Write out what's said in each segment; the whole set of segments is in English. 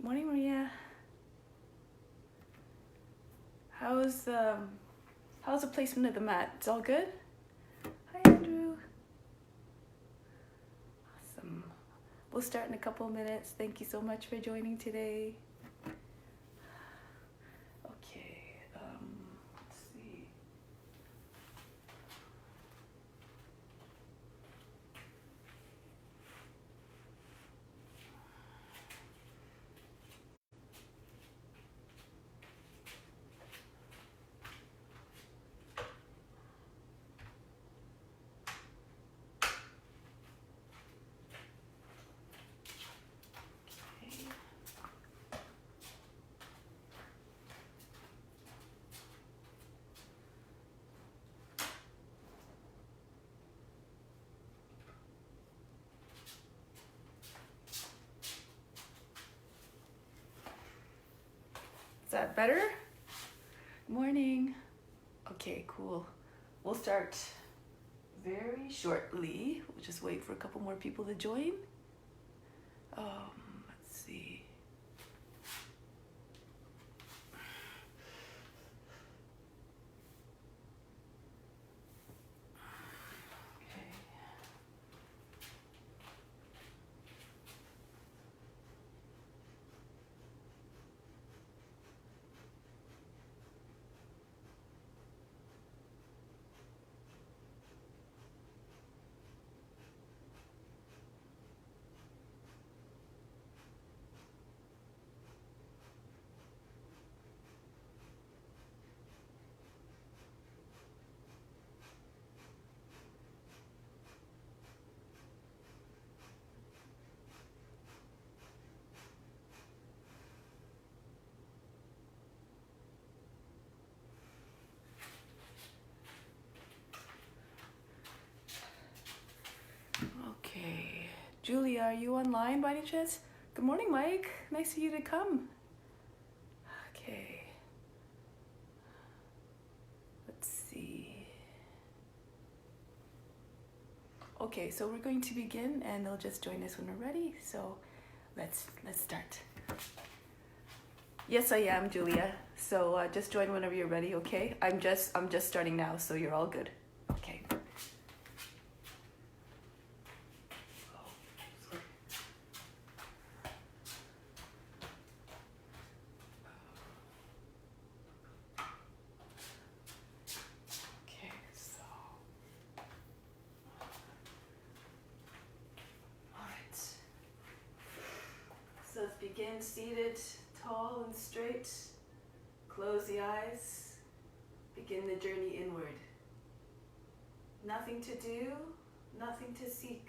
Morning, Maria. How's the placement of the mat? It's all good? Hi, Andrew. Awesome. We'll start in a couple of minutes. Thank you so much for joining today. Okay, let's see. Is that better? Morning. Okay, cool. We'll start very shortly. We'll just wait for a couple more people to join. Let's see. Okay, Julia, are you online by any chance? Good morning, Mike. Nice of you to come. Okay. Let's see. Okay, so we're going to begin, and they'll just join us when we're ready. So, let's start. Yes, I am, Julia. So just join whenever you're ready. Okay. I'm just starting now, so you're all good. Okay. So let's begin seated, tall and straight. Close the eyes. Begin the journey inward. Nothing to do, nothing to seek.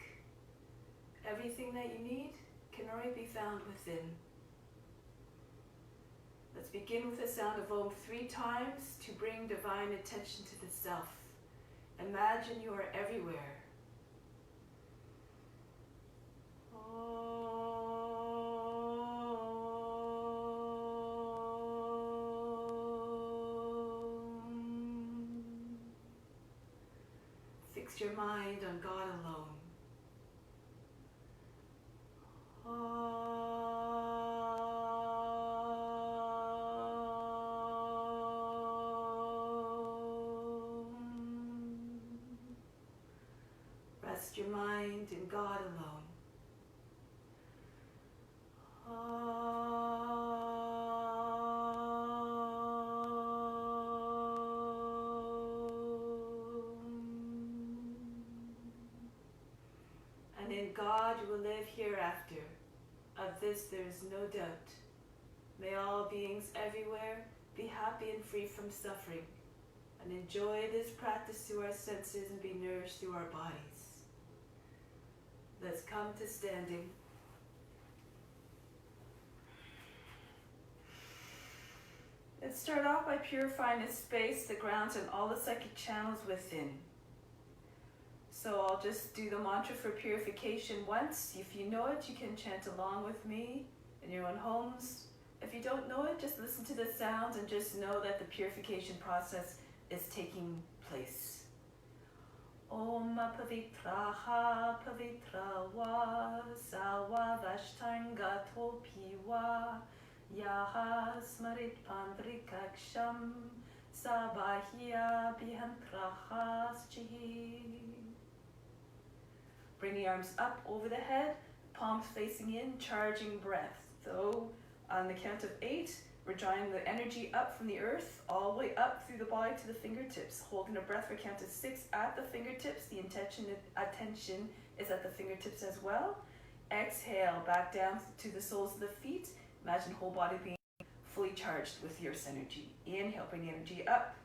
Everything that you need can already be found within. Let's begin with the sound of Om 3 times to bring divine attention to the self. Imagine you are everywhere. Fix your mind on God alone. Rest your mind in God alone. And in God you will live hereafter. Of this there is no doubt. May all beings everywhere be happy and free from suffering, and enjoy this practice through our senses and be nourished through our bodies. Let's come to standing. Let's start off by purifying the space, the grounds, and all the psychic channels within. So I'll just do the mantra for purification once. If you know it, you can chant along with me in your own homes. If you don't know it, just listen to the sounds and just know that the purification process is taking place. Om Pavitraha Pavitrawa Sawa Vashtanga Topiwa Yaha Smarit Pandrikaksham Sabahya Bihantraha Schihi. Bring the arms up over the head, palms facing in, charging breath. So on the count of 8, we're drawing the energy up from the earth, all the way up through the body to the fingertips. Holding a breath for count of 6 at the fingertips. The attention is at the fingertips as well. Exhale, back down to the soles of the feet. Imagine whole body being fully charged with your energy. Inhale, bring the energy up.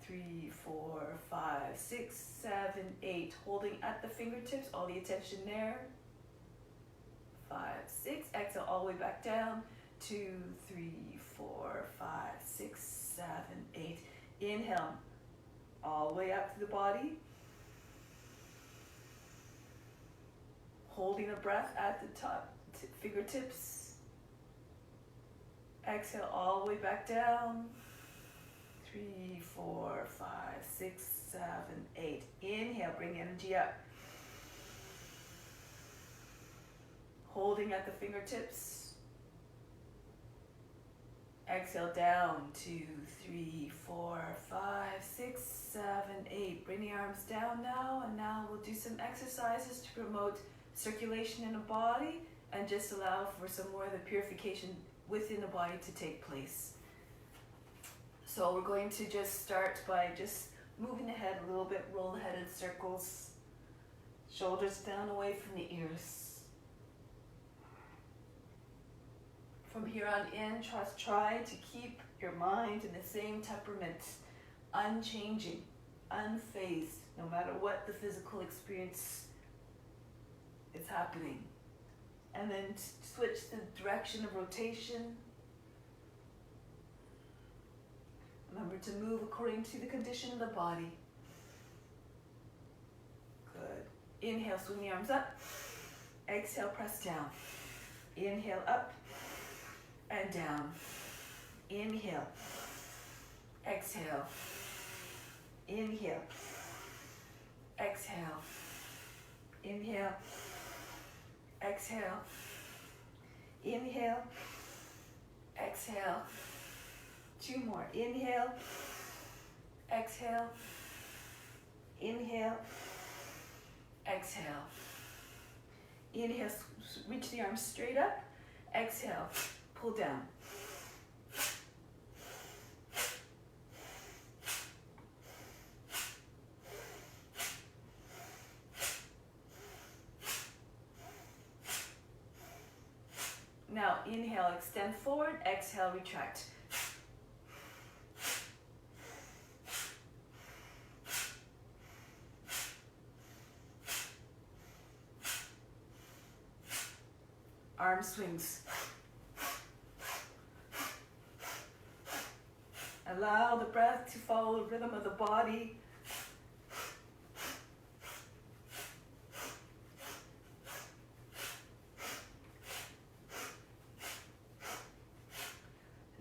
3, 4, 5, 6, 7, 8. Holding at the fingertips, all the attention there. 5, 6. Exhale all the way back down. 2, 3, 4, 5, 6, 7, 8. Inhale all the way up through the body. Holding the breath at the top, fingertips. Exhale all the way back down. 3, 4, 5, 6, 7, 8. Inhale, bring energy up. Holding at the fingertips. Exhale down. 2, 3, 4, 5, 6, 7, 8. Bring the arms down now, and now we'll do some exercises to promote circulation in the body and just allow for some more of the purification within the body to take place. So we're going to just start by just moving the head a little bit, roll the head in circles, shoulders down away from the ears. From here on in, try to keep your mind in the same temperament, unchanging, unfazed, no matter what the physical experience is happening. And then switch the direction of rotation. Remember to move according to the condition of the body. Good. Inhale, swing the arms up. Exhale, press down. Inhale, up and down. Inhale. Exhale. Inhale. Exhale. Inhale. Exhale. Inhale. Exhale. 2 more. Inhale. Exhale. Inhale. Exhale. Inhale. Reach the arms straight up. Exhale. Pull down. Now inhale, extend forward. Exhale, retract. Arm swings. Allow the breath to follow the rhythm of the body.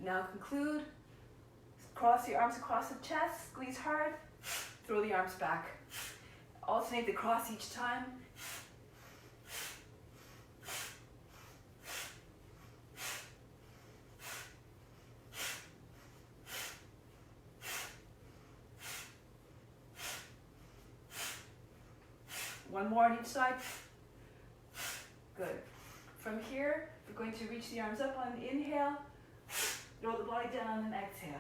Now conclude. Cross your arms across the chest, squeeze hard, throw the arms back. Alternate the cross each time. One more on each side. Good. From here, we're going to reach the arms up on the inhale, throw the body down on an exhale.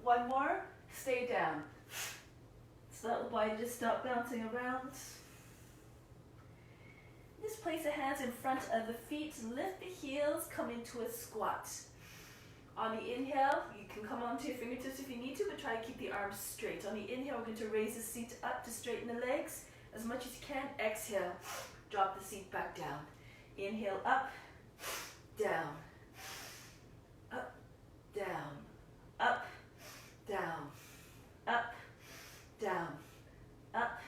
One more, stay down. So let the body just stop bouncing around. Just place the hands in front of the feet, lift the heels, come into a squat. On the inhale, you can come onto your fingertips if you need to, but try to keep the arms straight. On the inhale, we're going to raise the seat up to straighten the legs as much as you can. Exhale, drop the seat back down. Inhale, up, down, up, down, up, down, up, down, up,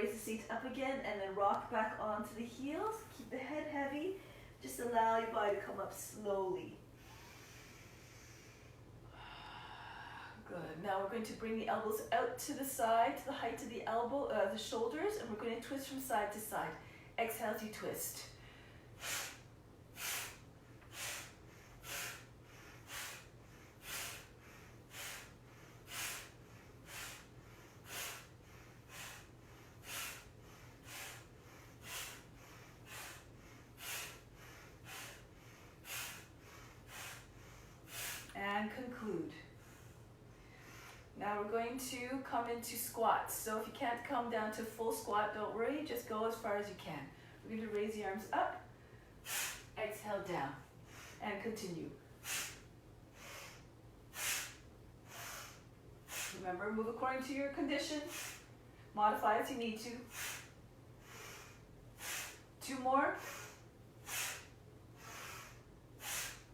raise the seat up again and then rock back onto the heels. Keep the head heavy. Just allow your body to come up slowly. Good. Now we're going to bring the elbows out to the side, to the height of the elbow, the shoulders, and we're going to twist from side to side. Exhale as you twist. And conclude. Now we're going to come into squats. So if you can't come down to full squat, don't worry, just go as far as you can. We're going to raise the arms up, exhale down, and continue. Remember, move according to your condition. Modify as you need to. 2 more.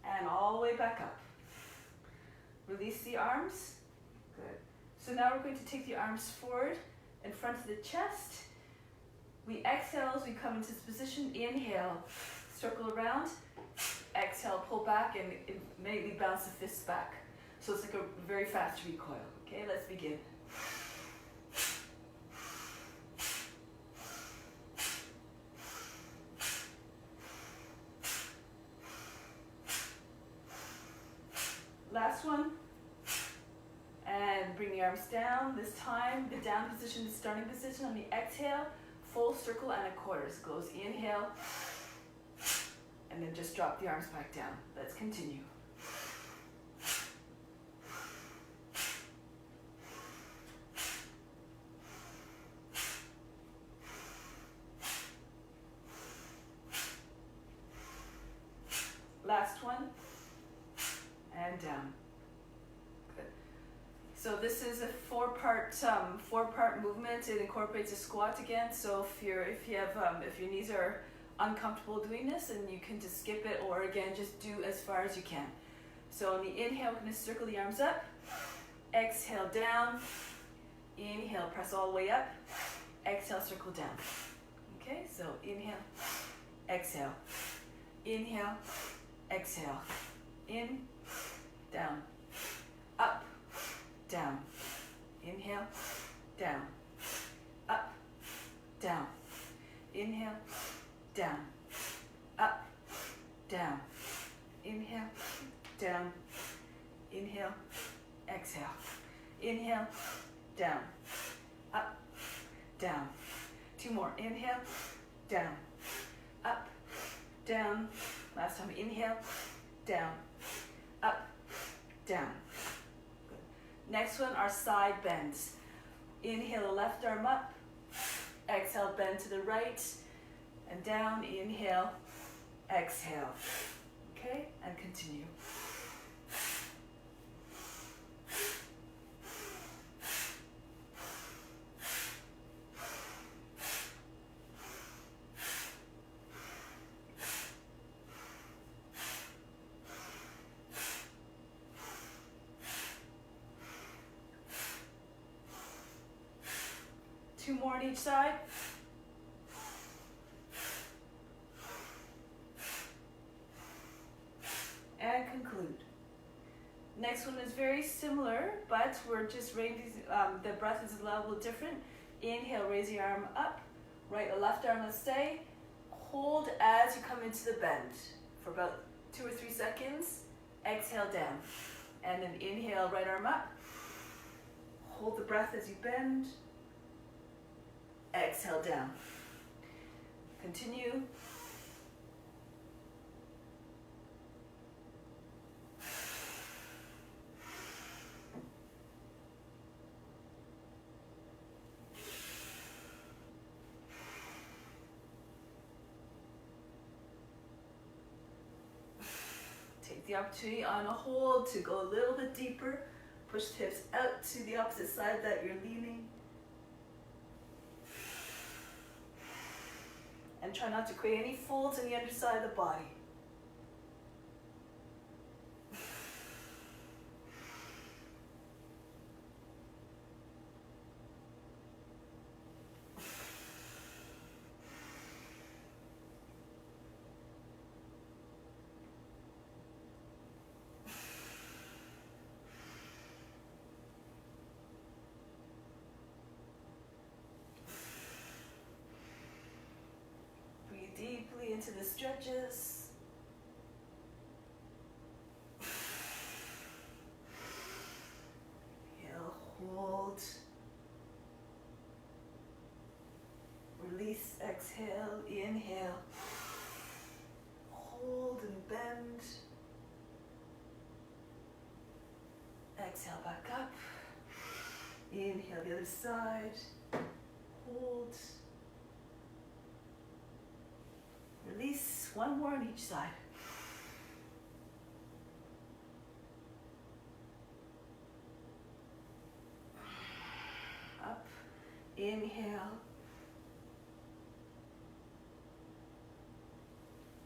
And all the way back up. Release the arms. Good. So now we're going to take the arms forward in front of the chest. We exhale as we come into this position. Inhale, circle around. Exhale, pull back and immediately bounce the fists back. So it's like a very fast recoil. Okay, let's begin. Last one. And bring the arms down. This time, the down position is starting position. On the exhale, full circle and a quarter. So it goes inhale, and then just drop the arms back down. Let's continue. Last one, and down. Good. So this is a four-part movement. It incorporates a squat again. So if your knees are uncomfortable doing this, and you can just skip it, or again just do as far as you can. So on the inhale, we're going to circle the arms up. Exhale down. Inhale, press all the way up. Exhale, circle down. Okay, so inhale, exhale, inhale, exhale, in, down, up, down, inhale, down, up, down, inhale, down, up, down, inhale, down, inhale, exhale, inhale, down, up, down. 2 more, inhale, down, up, down. Last time, inhale, down, up, down. Good. Next one are side bends. Inhale, the left arm up. Exhale, bend to the right and down. Inhale, exhale. Okay, and continue. Two more on each side. And conclude. Next one is very similar, but we're just raising, the breath is a little different. Inhale, raise your arm up. Right or left arm, let's say. Hold as you come into the bend for about 2 or 3 seconds. Exhale down. And then inhale, right arm up. Hold the breath as you bend. Exhale down. Continue. Take the opportunity on a hold to go a little bit deeper. Push the hips out to the opposite side that you're leaning. And try not to create any folds in the underside of the body. into the stretches. Inhale, hold. Release, exhale, inhale. Hold and bend. Exhale back up. Inhale the other side. Hold. Release, one more on each side. Up, inhale.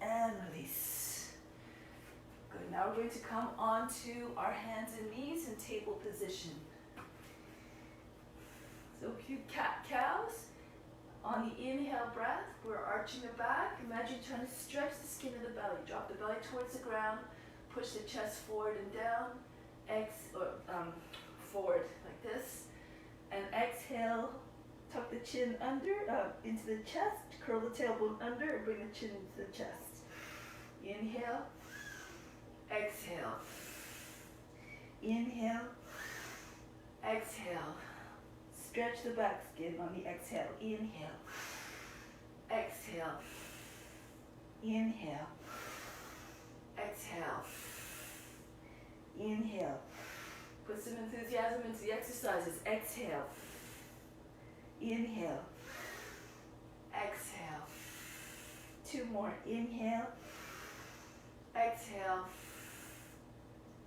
And release. Good, now we're going to come onto our hands and knees in table position. So cute cat-cows. On the inhale breath, we're arching the back. Imagine trying to stretch the skin of the belly. Drop the belly towards the ground. Push the chest forward and down. Forward like this. And exhale. Tuck the chin under, into the chest. Curl the tailbone under and bring the chin into the chest. Inhale. Exhale. Inhale. Exhale. Stretch the back skin on the exhale. Inhale. Exhale. Inhale. Exhale. Inhale. Put some enthusiasm into the exercises. Exhale. Inhale. Exhale. Two more. Inhale. Exhale.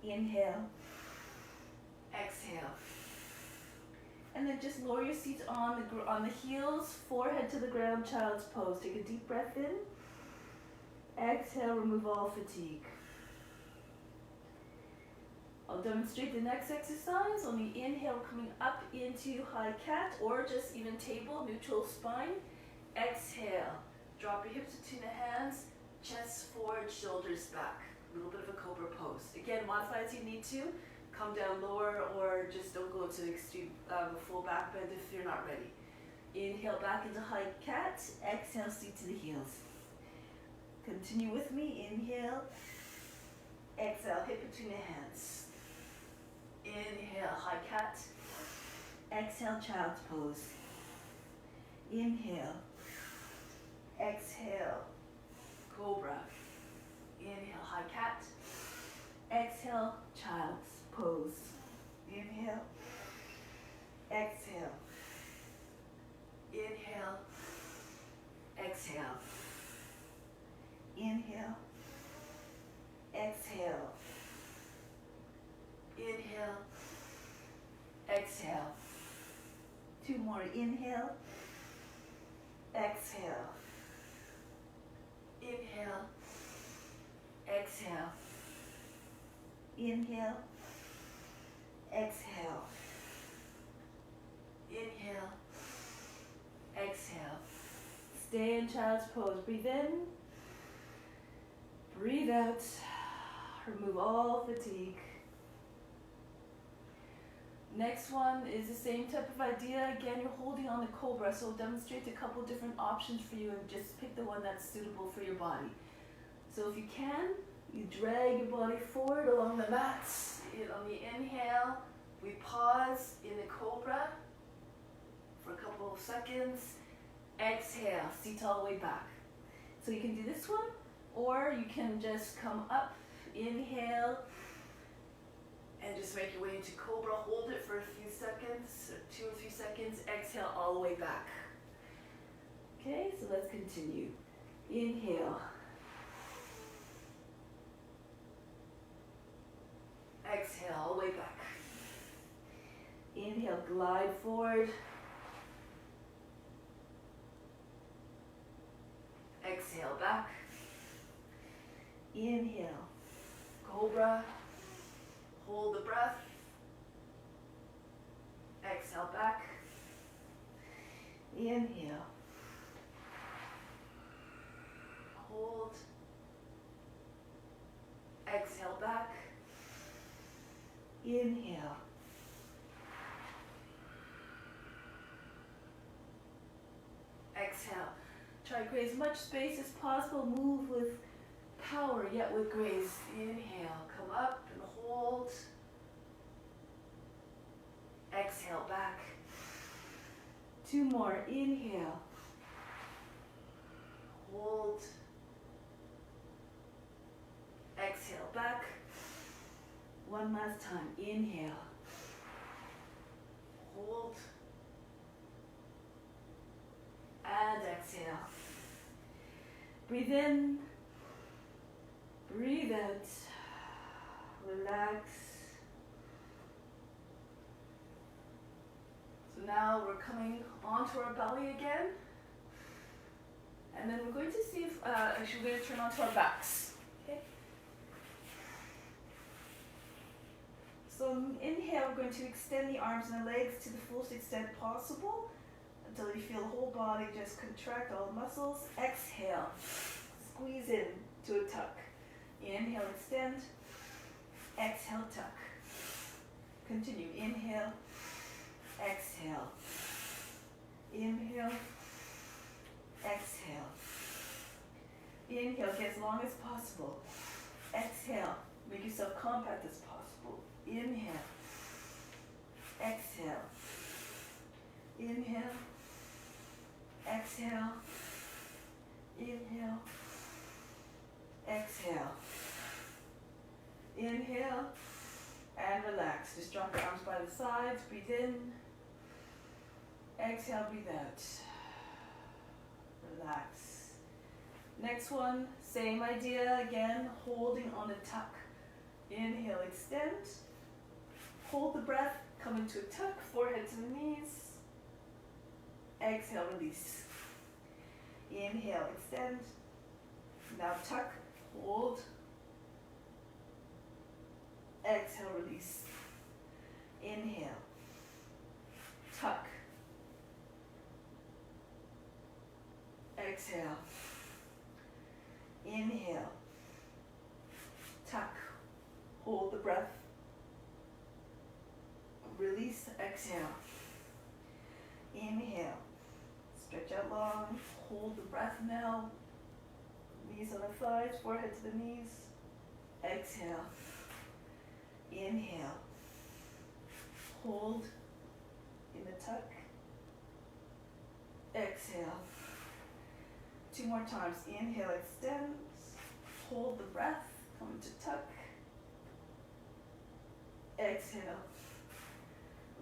Inhale. Exhale. And then just lower your seat on the heels, forehead to the ground, child's pose. Take a deep breath in. Exhale, remove all fatigue. I'll demonstrate the next exercise. On the inhale, coming up into high cat or just even table, neutral spine. Exhale, drop your hips between the hands, chest forward, shoulders back. A little bit of a cobra pose. Again, modify as you need to. Come down lower or just don't go to the extreme, full back bend if you're not ready. Inhale back into high cat. Exhale, seat to the heels. Continue with me. Inhale. Exhale, hip between the hands. Inhale, high cat. Exhale, child's pose. Inhale. Exhale, cobra. Inhale, high cat. Exhale, child's pose. Inhale. Exhale. Inhale. Exhale. Inhale. Exhale. Inhale. Exhale. Two more. Inhale. Exhale. Inhale. Exhale. Inhale. Exhale. Inhale. Exhale. Stay in child's pose. Breathe in. Breathe out. Remove all fatigue. Next one is the same type of idea. Again, you're holding on the cobra, so I'll demonstrate a couple different options for you and just pick the one that's suitable for your body. So if you can, you drag your body forward along the mats. On the inhale, we pause in the cobra for a couple of seconds. Exhale, seat all the way back. So you can do this one, or you can just come up, inhale, and just make your way into cobra. Hold it for a few seconds, or 2 or 3 seconds. Exhale all the way back. Okay, so let's continue. Inhale. Exhale all the way back. Inhale, glide forward. Exhale back. Inhale, cobra. Hold the breath. Exhale back. Inhale. Hold. Exhale back. Inhale. Exhale. Try to create as much space as possible. Move with power, yet with grace. Inhale, come up and hold. Exhale, back. 2 more. Inhale. Hold. Exhale, back. 1 last time. Inhale. Hold. And exhale. Breathe in. Breathe out. Relax. So now we're coming onto our belly again. And then we're going to see if, actually we're going to turn onto our backs. Okay? So inhale, we're going to extend the arms and the legs to the fullest extent possible until you feel the whole body just contract all the muscles. Exhale, squeeze in to a tuck. Inhale, extend. Exhale, tuck. Continue. Inhale. Exhale. Inhale. Exhale. Inhale, get as long as possible. Exhale, make yourself compact as possible. Inhale. Exhale. Inhale. Exhale. Inhale. Exhale. Inhale. And relax. Just drop your arms by the sides. Breathe in. Exhale, breathe out. Relax. Next one, same idea again, holding on a tuck. Inhale, extend. Hold the breath, come into a tuck, forehead to the knees. Exhale, release. Inhale, extend. Now tuck, hold. Exhale, release. Inhale. Tuck. Exhale. Inhale. Tuck. Hold the breath. Release. Exhale. Inhale. Stretch out long. Hold the breath now. Knees on the thighs, forehead to the knees. Exhale. Inhale. Hold in the tuck. Exhale. 2 more times. Inhale, extends. Hold the breath. Come into tuck. Exhale.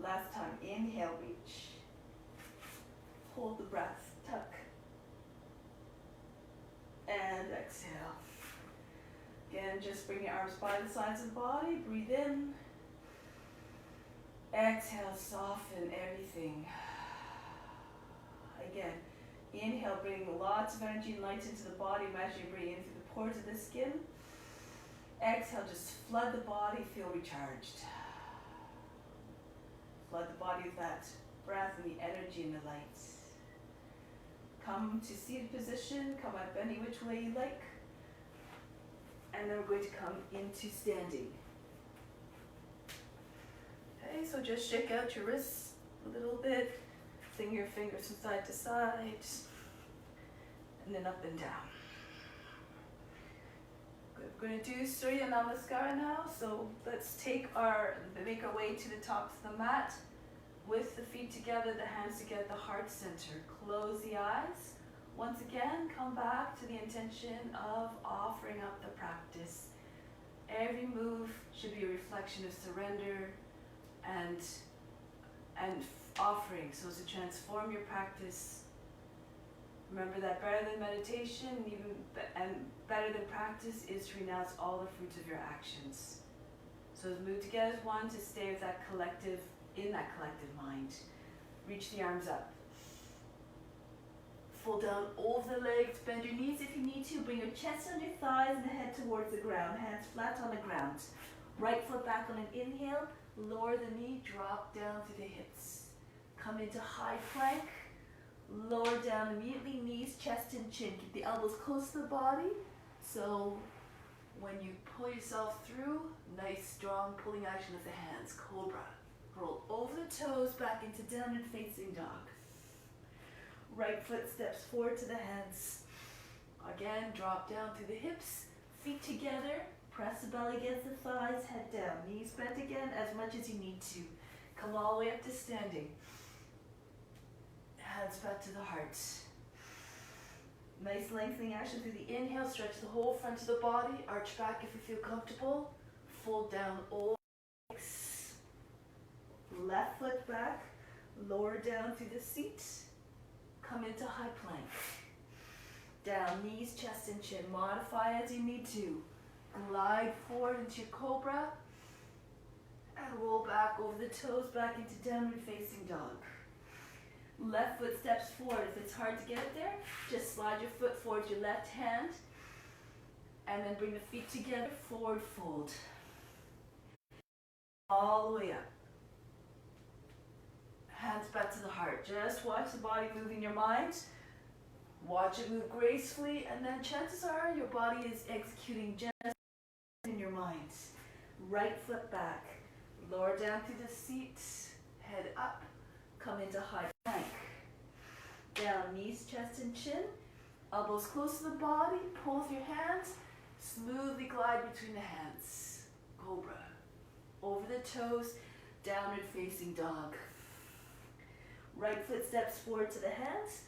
Last time. Inhale, reach. Hold the breath. Tuck. And exhale. Again, just bring your arms by the sides of the body. Breathe in. Exhale, soften everything. Again, inhale, bring lots of energy and light into the body. Imagine you're breathing in through the pores of the skin. Exhale, just flood the body, feel recharged. Flood the body with that breath and the energy and the light. Come to seated position, come up any which way you like. And then we're going to come into standing. Okay, so just shake out your wrists a little bit. Swing your fingers from side to side. And then up and down. Good. We're going to do Surya Namaskara now. So let's make our way to the tops of the mat. With the feet together, the hands together, the heart center. Close the eyes. Once again, come back to the intention of offering up the practice. Every move should be a reflection of surrender and offering, so as to transform your practice. Remember that better than meditation, and better than practice, is to renounce all the fruits of your actions. So as move together as one to stay with that collective, in that collective mind. Reach the arms up. Fold down over the legs, bend your knees if you need to. Bring your chest on your thighs and the head towards the ground. Hands flat on the ground. Right foot back on an inhale. Lower the knee, drop down to the hips. Come into high plank. Lower down immediately, knees, chest and chin. Keep the elbows close to the body. So when you pull yourself through, nice strong pulling action with the hands. Cobra. Roll over the toes back into downward facing dog. Right foot steps forward to the hands. Again, drop down through the hips, feet together, press the belly against the thighs, head down, knees bent again as much as you need to. Come all the way up to standing. Hands back to the heart. Nice lengthening action through the inhale, stretch the whole front of the body, arch back if you feel comfortable, fold down all legs. Left foot back, lower down through the seat, come into high plank. Down, knees, chest, and chin. Modify as you need to. Glide forward into your cobra. And roll back over the toes, back into downward facing dog. Left foot steps forward. If it's hard to get it there, just slide your foot forward, your left hand. And then bring the feet together, forward fold. All the way up. Hands back to the heart. Just watch the body move in your mind. Watch it move gracefully, and then chances are your body is executing just in your mind. Right foot back, lower down through the seat, head up, come into high plank. Down, knees, chest, and chin, elbows close to the body, pull with your hands, smoothly glide between the hands. Cobra. Over the toes, downward facing dog. Right foot steps forward to the hands.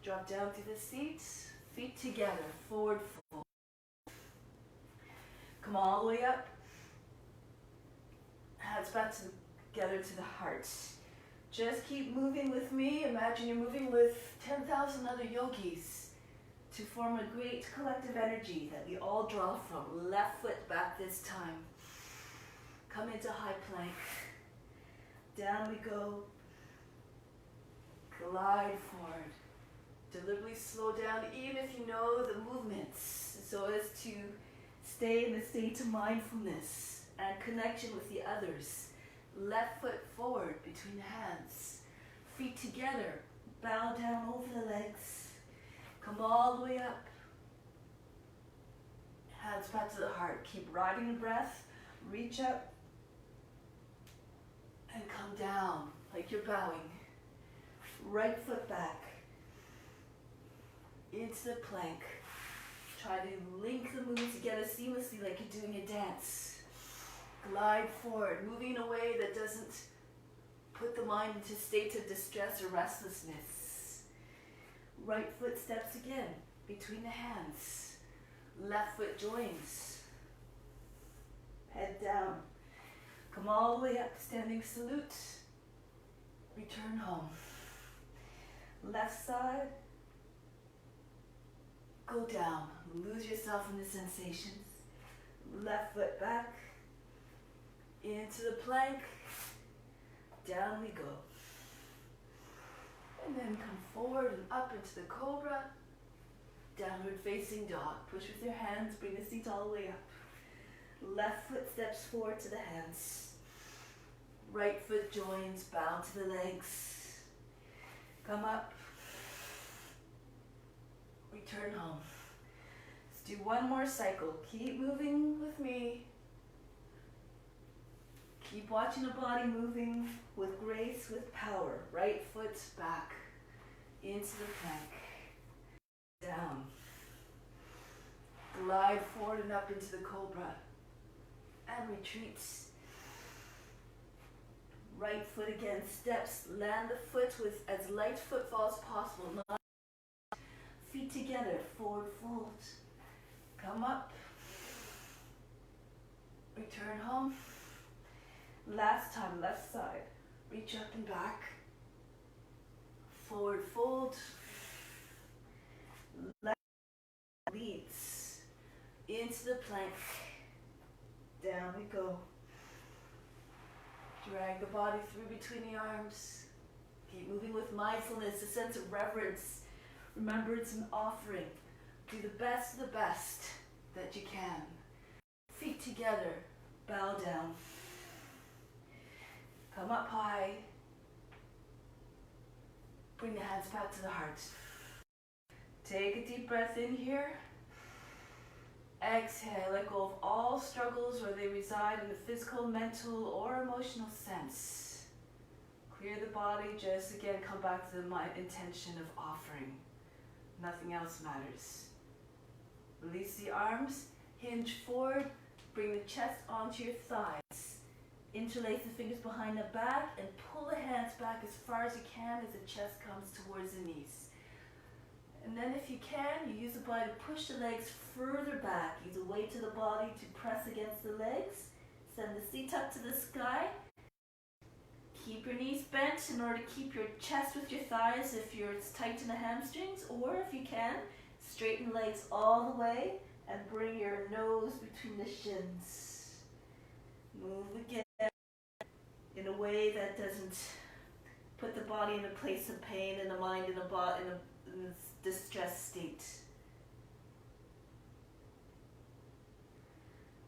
Drop down through the seat, feet together, forward fold. Come all the way up. Hands back together to the heart. Just keep moving with me. Imagine you're moving with 10,000 other yogis to form a great collective energy that we all draw from. Left foot back this time. Come into high plank. Down we go. Glide forward. Deliberately slow down, even if you know the movements, so as to stay in the state of mindfulness and connection with the others. Left foot forward between the hands. Feet together. Bow down over the legs. Come all the way up. Hands back to the heart. Keep riding the breath. Reach up. And come down like you're bowing. Right foot back. Into the plank. Try to link the moves together seamlessly like you're doing a dance. Glide forward, moving in a way that doesn't put the mind into states of distress or restlessness. Right foot steps again between the hands. Left foot joins. Head down. Come all the way up, standing salute. Return home. Left side. Go down, lose yourself in the sensations. Left foot back, into the plank, down we go. And then come forward and up into the cobra, downward facing dog. Push with your hands, bring the seat all the way up. Left foot steps forward to the hands. Right foot joins, bow to the legs. Come up. Return home. Let's do one more cycle. Keep moving with me. Keep watching the body moving with grace, with power. Right foot back into the plank. Down. Glide forward and up into the cobra. And retreat. Right foot again steps. Land the foot with as light footfall as possible. Not feet together, forward fold. Come up. Return home. Last time, left side. Reach up and back. Forward fold. Left leads into the plank. Down we go. Drag the body through between the arms. Keep moving with mindfulness, a sense of reverence. Remember, it's an offering. Do the best of the best that you can. Feet together. Bow down. Come up high. Bring the hands back to the heart. Take a deep breath in here. Exhale. Let go of all struggles where they reside in the physical, mental, or emotional sense. Clear the body, just again come back to the intention of offering. Nothing else matters. Release the arms, hinge forward, bring the chest onto your thighs. Interlace the fingers behind the back and pull the hands back as far as you can as the chest comes towards the knees. And then if you can, you use the body to push the legs further back. Use the weight of the body to press against the legs. Send the seat up to the sky. Keep your knees bent in order to keep your chest with your thighs if you're tight in the hamstrings, or if you can, straighten the legs all the way and bring your nose between the shins. Move again in a way that doesn't put the body in a place of pain and the mind in a distressed state.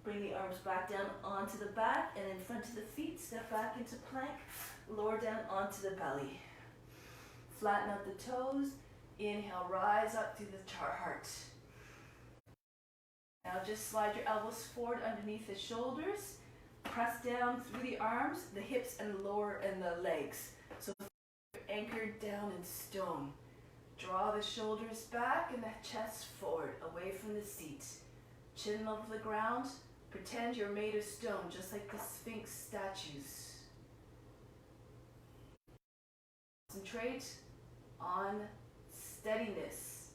Bring the arms back down onto the back and in front of the feet. Step back into plank. Lower down onto the belly. Flatten out the toes. Inhale, rise up to the heart. Now just slide your elbows forward underneath the shoulders. Press down through the arms, the hips, and the lower and the legs. So you're anchored down in stone. Draw the shoulders back and the chest forward, away from the seat. Chin level the ground. Pretend you're made of stone, just like the Sphinx statues. Concentrate on steadiness.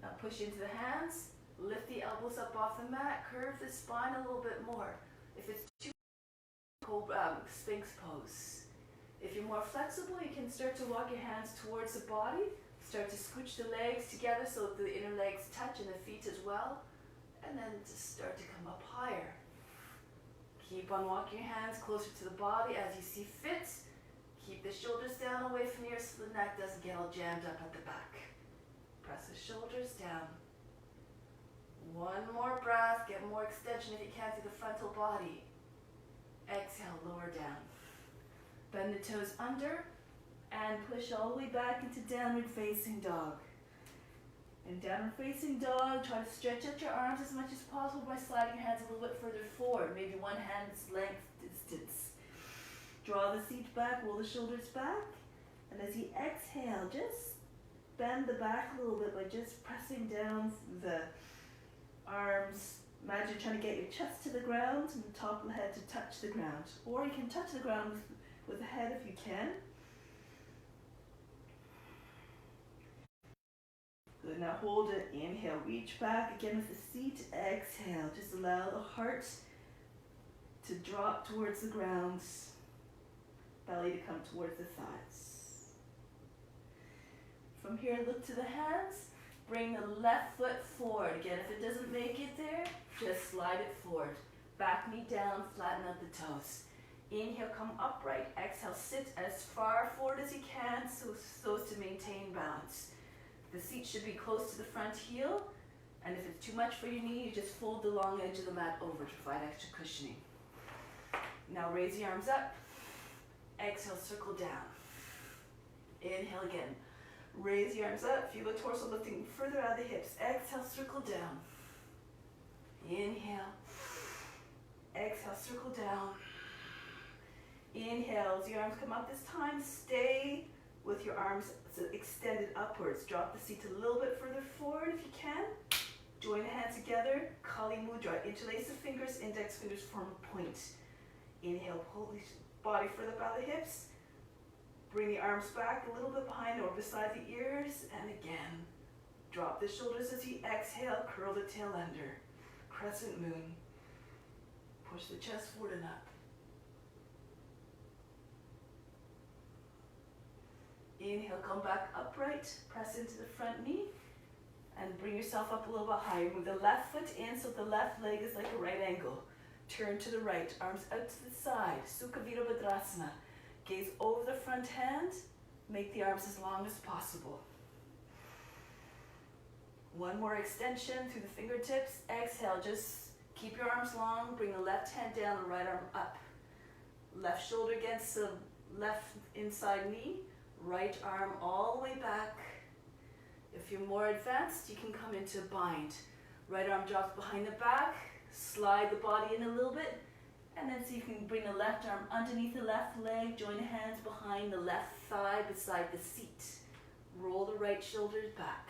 Now push into the hands. Lift the elbows up off the mat. Curve the spine a little bit more. If it's too Sphinx pose. If you're more flexible, you can start to walk your hands towards the body. Start to scooch the legs together so that the inner legs touch and the feet as well. And then just start to come up higher. Keep on walking your hands closer to the body as you see fit. Keep the shoulders down away from here so the neck doesn't get all jammed up at the back. Press the shoulders down. One more breath. Get more extension if you can through the frontal body. Exhale, lower down. Bend the toes under. And push all the way back into downward facing dog. In downward facing dog, try to stretch out your arms as much as possible by sliding your hands a little bit further forward, maybe one hand's length distance. Draw the seat back, roll the shoulders back, and as you exhale, just bend the back a little bit by just pressing down the arms. Imagine trying to get your chest to the ground and the top of the head to touch the ground. Or you can touch the ground with the head if you can. Good, now hold it, inhale, reach back again with the seat, exhale, just allow the heart to drop towards the ground, belly to come towards the thighs. From here, look to the hands, bring the left foot forward. Again, if it doesn't make it there, just slide it forward. Back knee down, flatten out the toes. Inhale, come upright, exhale, sit as far forward as you can so as to maintain balance. The seat should be close to the front heel, and if it's too much for your knee, you just fold the long edge of the mat over to provide extra cushioning. Now raise the arms up, exhale, circle down. Inhale again, raise the arms up, feel the torso lifting further out of the hips. Exhale, circle down. Inhale, exhale, circle down. Inhale, as your arms come up this time, stay with your arms extended upwards. Drop the seat a little bit further forward if you can. Join the hands together, Kali Mudra. Interlace the fingers, index fingers form a point. Inhale, pull the body further by the hips. Bring the arms back a little bit behind or beside the ears. And again, drop the shoulders as you exhale, curl the tail under. Crescent moon. Push the chest forward and up. Inhale, come back upright, press into the front knee, and bring yourself up a little bit higher. Move the left foot in so the left leg is like a right angle. Turn to the right, arms out to the side, Sukha Virabhadrasana. Gaze over the front hand, make the arms as long as possible. One more extension through the fingertips. Exhale, just keep your arms long, bring the left hand down, the right arm up. Left shoulder against the left inside knee. Right arm all the way back. If you're more advanced, you can come into bind. Right arm drops behind the back. Slide the body in a little bit. And then see if you can bring the left arm underneath the left leg, join the hands behind the left thigh beside the seat. Roll the right shoulders back.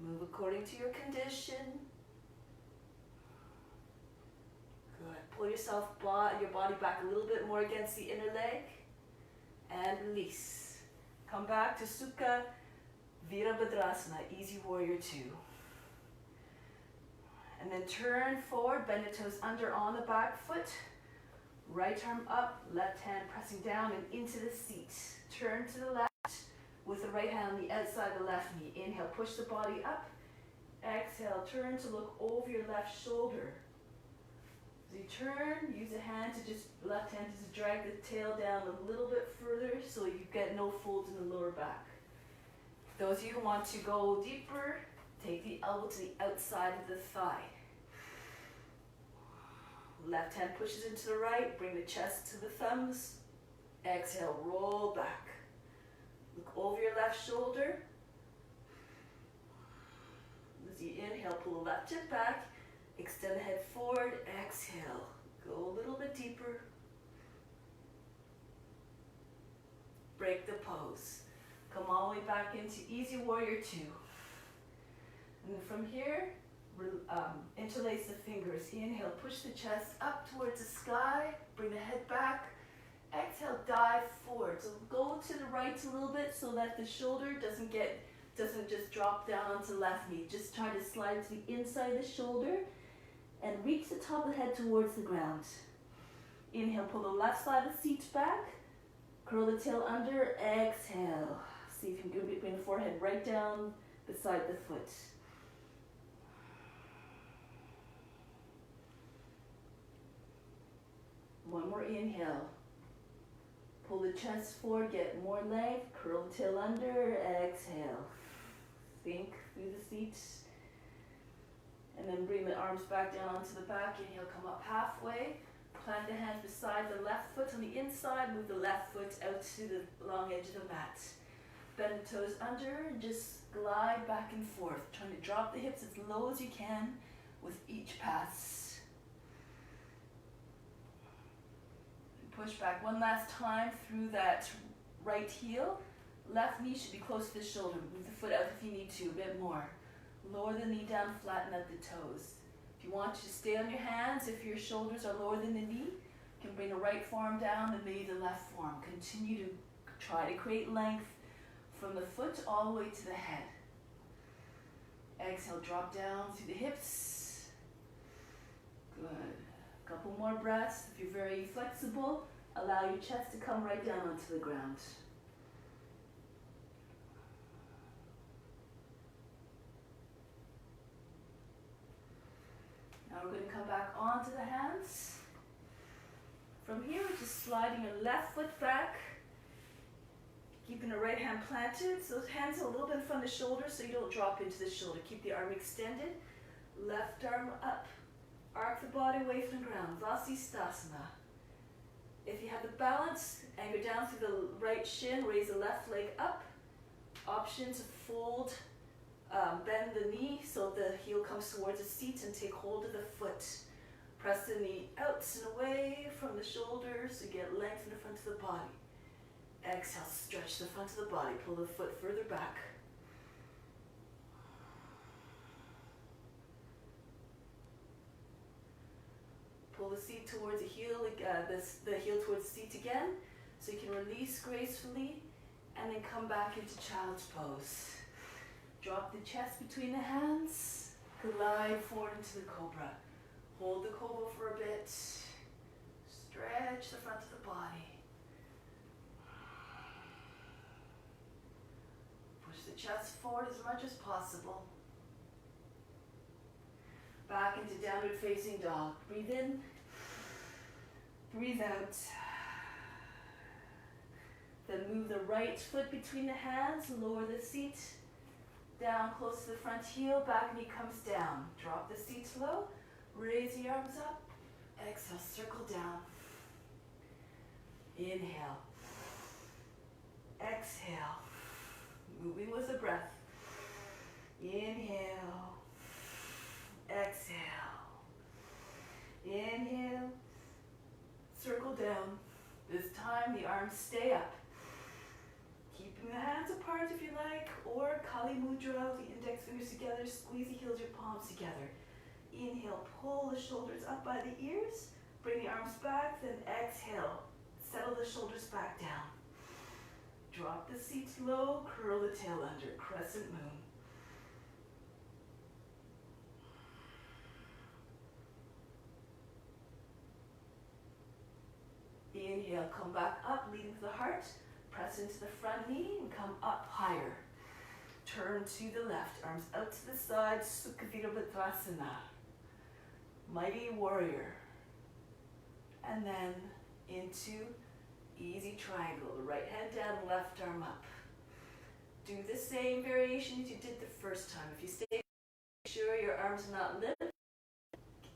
Move according to your condition. Good. Pull your body back a little bit more against the inner leg. And release. Come back to Sukha Virabhadrasana, Easy Warrior 2. And then turn forward, bend the toes under on the back foot. Right arm up, left hand pressing down and into the seat. Turn to the left with the right hand on the outside of the left knee. Inhale, push the body up. Exhale, turn to look over your left shoulder. As you turn, use a hand to left hand to drag the tail down a little bit further so you get no folds in the lower back. Those of you who want to go deeper, take the elbow to the outside of the thigh. Left hand pushes into the right, bring the chest to the thumbs. Exhale, roll back. Look over your left shoulder. As you inhale, pull the left hip back. Extend the head forward. Exhale. Go a little bit deeper. Break the pose. Come all the way back into Easy Warrior 2. And from here, interlace the fingers. Inhale, push the chest up towards the sky. Bring the head back. Exhale, dive forward. So go to the right a little bit so that the shoulder doesn't just drop down onto the left knee. Just try to slide to the inside of the shoulder and reach the top of the head towards the ground. Inhale, pull the left side of the seat back. Curl the tail under. Exhale. See if you can bring the forehead right down beside the foot. One more inhale. Pull the chest forward, get more length. Curl the tail under. Exhale. Sink through the seat. And then bring the arms back down onto the back. Inhale, come up halfway. Plant the hands beside the left foot on the inside. Move the left foot out to the long edge of the mat. Bend the toes under and just glide back and forth. Trying to drop the hips as low as you can with each pass. And push back one last time through that right heel. Left knee should be close to the shoulder. Move the foot out if you need to, a bit more. Lower the knee down, flatten out the toes. If you want to stay on your hands, if your shoulders are lower than the knee, you can bring the right forearm down and maybe the left forearm. Continue to try to create length from the foot all the way to the head. Exhale, drop down through the hips. Good. A couple more breaths. If you're very flexible, allow your chest to come right down onto the ground. Now we're going to come back onto the hands. From here, we're just sliding your left foot back, keeping the right hand planted. So hands a little bit in front of the shoulder so you don't drop into the shoulder. Keep the arm extended. Left arm up. Arc the body away from the ground. Vasisthasana. If you have the balance, anchor down through the right shin, raise the left leg up. Option to fold, bend the knee so the heel comes towards the seat and take hold of the foot. Press the knee out and away from the shoulders to get length in the front of the body. Exhale, stretch the front of the body. Pull the foot further back. Pull the seat towards the heel, the heel towards the seat again, so you can release gracefully, and then come back into child's pose. Drop the chest between the hands, glide forward into the cobra. Hold the cobra for a bit. Stretch the front of the body. Push the chest forward as much as possible. Back into downward facing dog. Breathe in. Breathe out. Then move the right foot between the hands. Lower the seat down close to the front heel. Back knee comes down. Drop the seat low. Raise the arms up. Exhale, circle down. Inhale. Exhale. Moving with the breath. Inhale. Exhale. Inhale, circle down. This time the arms stay up. Keeping the hands apart if you like, or Kali Mudra, the index fingers together, squeeze the heels, your palms together. Inhale, pull the shoulders up by the ears, bring the arms back, then exhale, settle the shoulders back down. Drop the seats low, curl the tail under, crescent moon. Inhale, come back up, leading to the heart. Press into the front knee and come up higher. Turn to the left, arms out to the side, Sukha Virabhadrasana. Mighty warrior. And then into easy triangle. The right hand down, left arm up. Do the same variation as you did the first time. If you stay, make sure your arms are not lifted.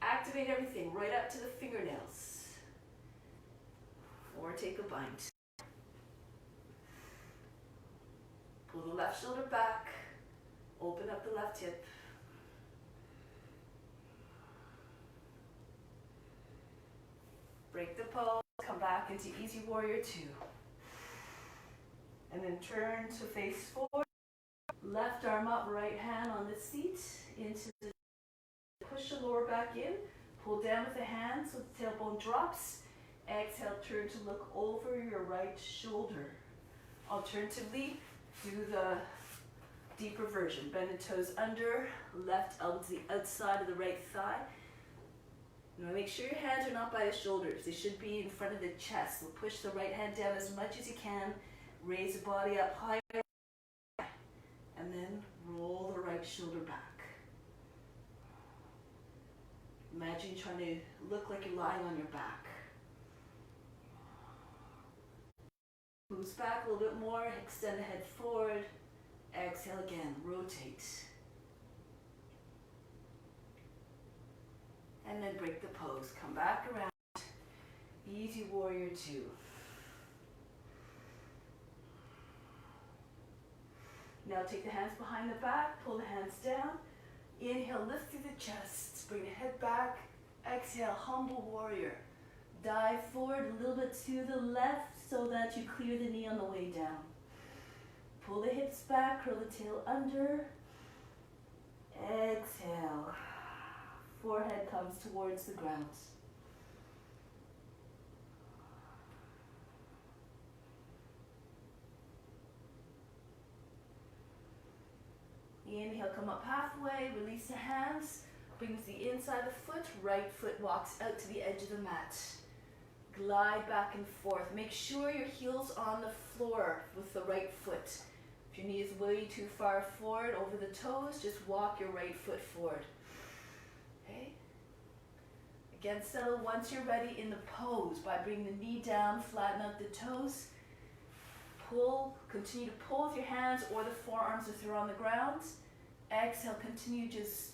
Activate everything right up to the fingernails. Or take a bind. Pull the left shoulder back. Open up the left hip. Break the pose. Come back into Easy Warrior 2. And then turn to face forward. Left arm up, right hand on the seat. Into the push the lower back in. Pull down with the hands so the tailbone drops. Exhale, turn to look over your right shoulder. Alternatively, do the deeper version. Bend the toes under, left elbow to the outside of the right thigh. Now make sure your hands are not by the shoulders. They should be in front of the chest. So push the right hand down as much as you can. Raise the body up higher. And then roll the right shoulder back. Imagine trying to look like you're lying on your back. Moves back a little bit more, extend the head forward, exhale again, rotate. And then break the pose, come back around, Easy Warrior 2. Now take the hands behind the back, pull the hands down, inhale, lift through the chest, bring the head back, exhale, Humble Warrior. Dive forward a little bit to the left so that you clear the knee on the way down. Pull the hips back, curl the tail under. Exhale. Forehead comes towards the ground. Inhale, come up halfway, release the hands. Brings the inside of the foot, right foot walks out to the edge of the mat. Glide back and forth. Make sure your heel's on the floor with the right foot. If your knee is way too far forward over the toes, just walk your right foot forward. Okay? Again, settle once you're ready in the pose by bringing the knee down, flatten out the toes. Pull, continue to pull with your hands or the forearms if they're on the ground. Exhale, continue, just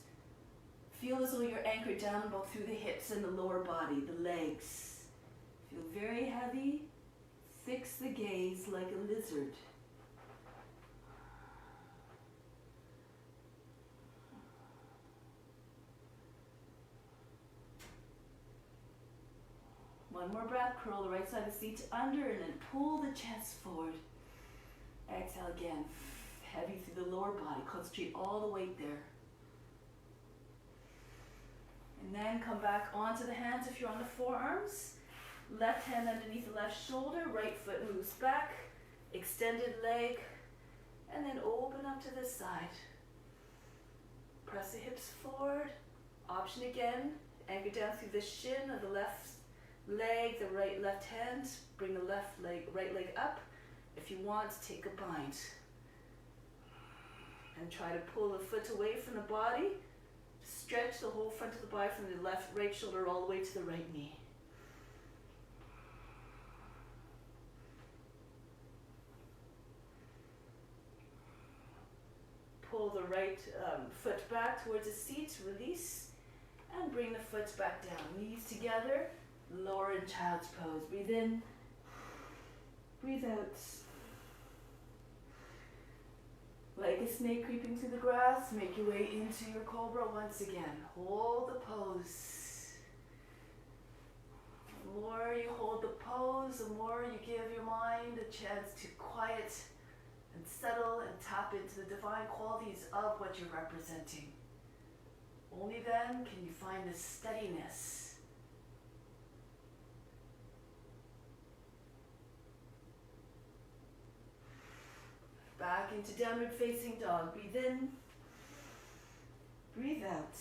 feel as though you're anchored down both through the hips and the lower body, the legs. Feel very heavy. Fix the gaze like a lizard. One more breath. Curl the right side of the seat under and then pull the chest forward. Exhale again. Heavy through the lower body. Concentrate all the weight there. And then come back onto the hands if you're on the forearms. Left hand underneath the left shoulder, right foot moves back, extended leg, and then open up to the side. Press the hips forward. Option again, anchor down through the shin of the left leg, the left hand, bring the right leg up. If you want, take a bind. And try to pull the foot away from the body. Stretch the whole front of the body from the right shoulder all the way to the right knee. Pull the right foot back towards the seat, release, and bring the foot back down. Knees together, lower in child's pose. Breathe in, breathe out. Like a snake creeping through the grass, make your way into your cobra once again. Hold the pose. chance to quiet and settle and tap into the divine qualities of what you're representing. Only then can you find this steadiness. Back into downward facing dog. Breathe in, breathe out.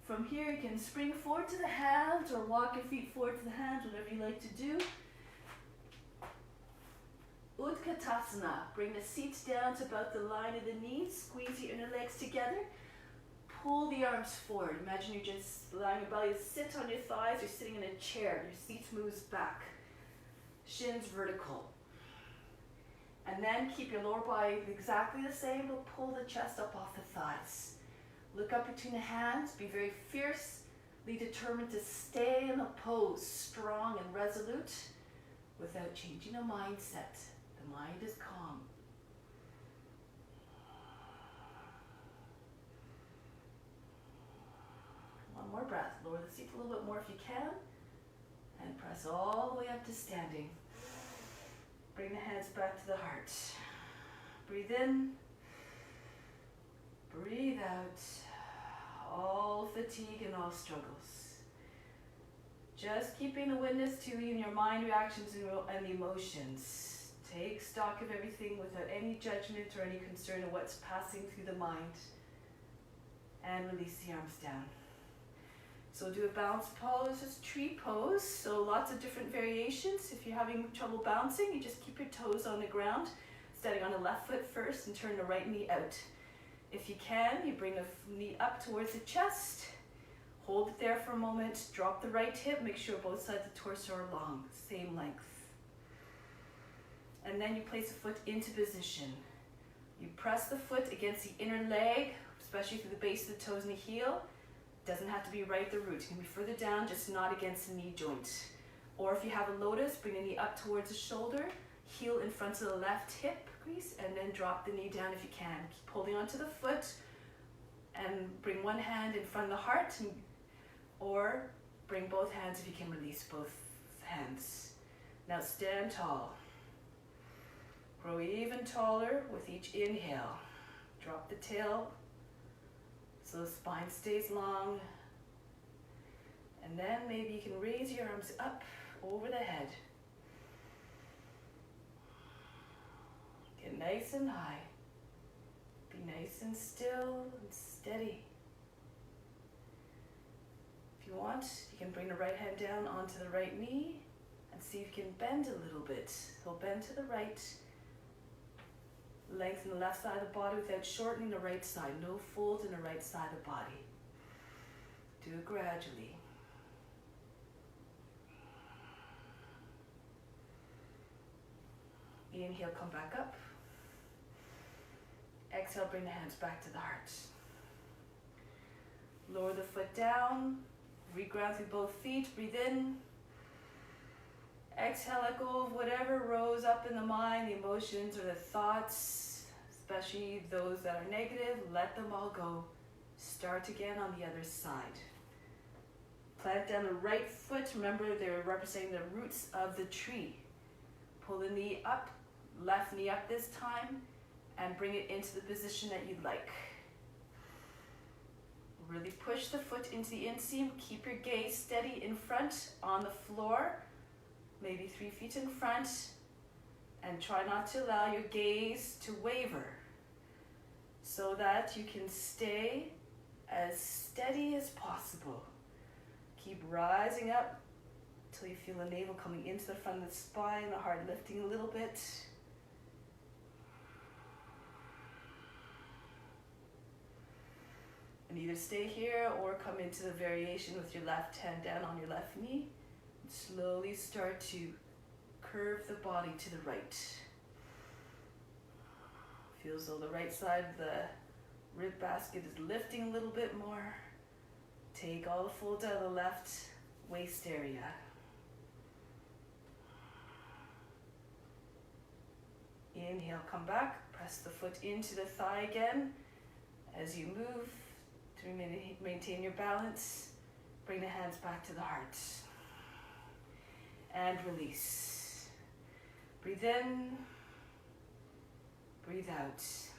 From here, you can spring forward to the hands or walk your feet forward to the hands, whatever you like to do. Utkatasana. Bring the seat down to about the line of the knees. Squeeze your inner legs together. Pull the arms forward. Imagine you're just allowing your belly to sit on your thighs. You're sitting in a chair. Your seat moves back. Shins vertical. And then keep your lower body exactly the same, but pull the chest up off the thighs. Look up between the hands. Be very fiercely determined to stay in the pose, strong and resolute, without changing a mindset. The mind is calm. One more breath. Lower the seat a little bit more if you can. And press all the way up to standing. Bring the hands back to the heart. Breathe in. Breathe out. All fatigue and all struggles. Just keeping the witness to even your mind reactions and emotions. Take stock of everything without any judgment or any concern of what's passing through the mind. And release the arms down. So do a balanced pose, just tree pose. So lots of different variations. If you're having trouble bouncing, you just keep your toes on the ground, standing on the left foot first and turn the right knee out. If you can, you bring a knee up towards the chest. Hold it there for a moment. Drop the right hip. Make sure both sides of the torso are long, same length. And then you place the foot into position. You press the foot against the inner leg, especially through the base of the toes and the heel. Doesn't have to be right at the root. It can be further down, just not against the knee joint. Or if you have a lotus, bring the knee up towards the shoulder, heel in front of the left hip crease, and then drop the knee down if you can. Keep holding onto the foot, and bring one hand in front of the heart, or bring both hands if you can release both hands. Now stand tall. Grow even taller with each inhale. Drop the tail so the spine stays long. And then maybe you can raise your arms up over the head. Get nice and high. Be nice and still and steady. If you want, you can bring the right hand down onto the right knee and see if you can bend a little bit. So bend to the right. Lengthen the left side of the body without shortening the right side. No fold in the right side of the body. Do it gradually. Inhale, come back up. Exhale, bring the hands back to the heart. Lower the foot down. Reground through both feet. Breathe in. Exhale, let go of whatever rose up in the mind, the emotions or the thoughts, especially those that are negative. Let them all go. Start again on the other side. Plant down the right foot. Remember, they're representing the roots of the tree. Pull the knee up, left knee up this time, and bring it into the position that you'd like. Really push the foot into the inseam. Keep your gaze steady in front on the floor. Maybe 3 feet in front, and try not to allow your gaze to waver so that you can stay as steady as possible. Keep rising up until you feel the navel coming into the front of the spine, the heart lifting a little bit. And either stay here or come into the variation with your left hand down on your left knee. Slowly start to curve the body to the right. Feel as though the right side of the rib basket is lifting a little bit more. Take all the folds out of the left waist area. Inhale, come back. Press the foot into the thigh again. As you move to maintain your balance, bring the hands back to the heart. and release. Breathe in, breathe out. So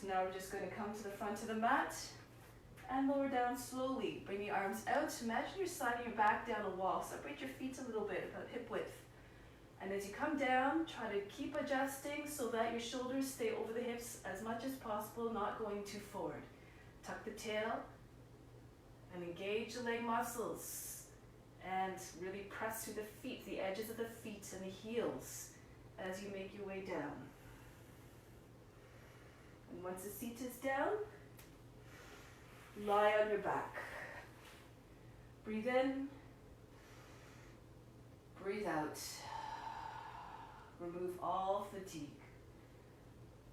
now we're just going to come to the front of the mat and lower down slowly. Bring the arms out. Imagine you're sliding your back down a wall. Separate your feet a little bit, about hip width. And as you come down, try to keep adjusting so that your shoulders stay over the hips as much as possible, not going too forward. Tuck the tail and engage the leg muscles. And really press through the feet, the edges of the feet and the heels as you make your way down. And once the seat is down, lie on your back. Breathe in, breathe out. Remove all fatigue.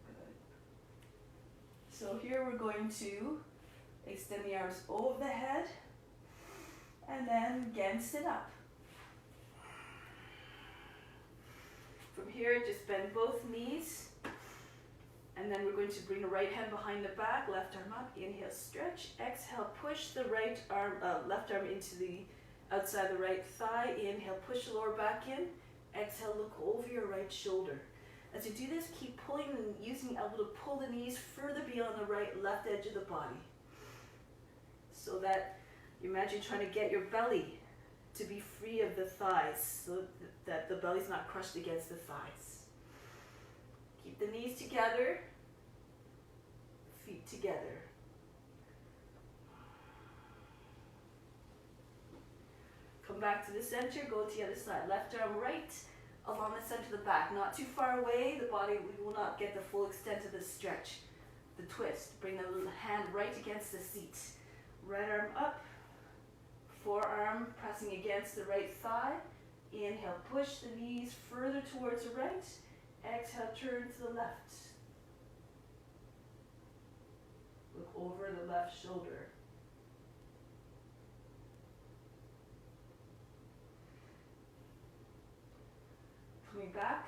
Good. So here we're going to extend the arms over the head and then again sit up. From here, just bend both knees. And then we're going to bring the right hand behind the back, left arm up, inhale, stretch, exhale, push the right arm, left arm into the outside the right thigh, inhale, push the lower back in, exhale, look over your right shoulder. As you do this, keep pulling and using the elbow to pull the knees further beyond the right, left edge of the body. So that you imagine trying to get your belly to be free of the thighs, so that the belly's not crushed against the thighs. Keep the knees together, feet together. Come back to the center, go to the other side. Left arm right along the center of the back, not too far away. The body will not get the full extent of the stretch. The twist, bring the hand right against the seat. Right arm up, forearm pressing against the right thigh. Inhale, push the knees further towards the right. Exhale, turn to the left. Look over the left shoulder. Coming back.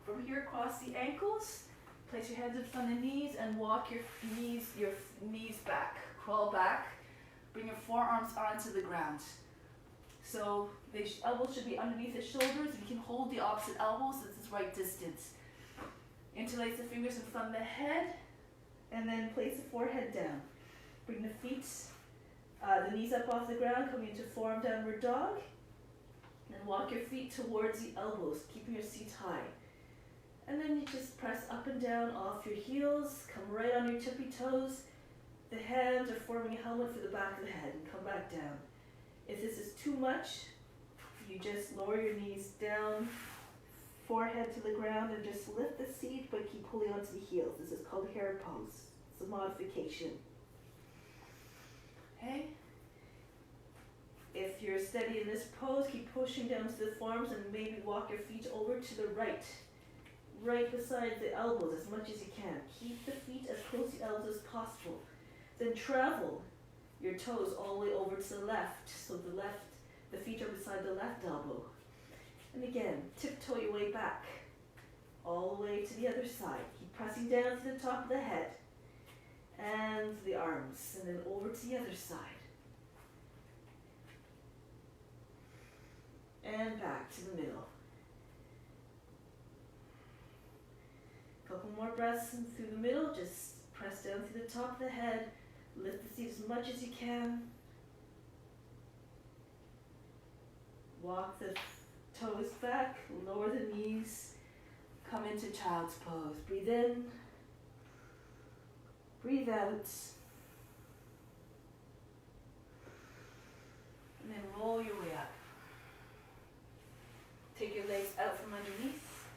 From here, cross the ankles. Place your hands in front of the knees and walk your knees back. Crawl back. Bring your forearms onto the ground. So the elbows should be underneath the shoulders. You can hold the opposite elbows, so this is right distance. Interlace the fingers in front of the head, and then place the forehead down. Bring the feet, the knees up off the ground, coming into forearm downward dog. And walk your feet towards the elbows, keeping your seat high. And then you just press up and down off your heels, come right on your tippy toes. The hands are forming a helmet for the back of the head, and come back down. If this is too much, you just lower your knees down, forehead to the ground, and just lift the seat, but keep holding onto the heels. This is called hare pose. It's a modification. Okay? If you're steady in this pose, keep pushing down to the forearms and maybe walk your feet over to the right. Right beside the elbows as much as you can. Keep the feet as close to the elbows as possible. Then travel your toes all the way over to the left, so the feet are beside the left elbow. And again, tiptoe your way back, all the way to the other side. Keep pressing down to the top of the head, and the arms, and then over to the other side. And back to the middle. Couple more breaths in through the middle, just press down to the top of the head. Lift the seat as much as you can. Walk the toes back, lower the knees, come into child's pose. Breathe in, breathe out, and then roll your way up. Take your legs out from underneath,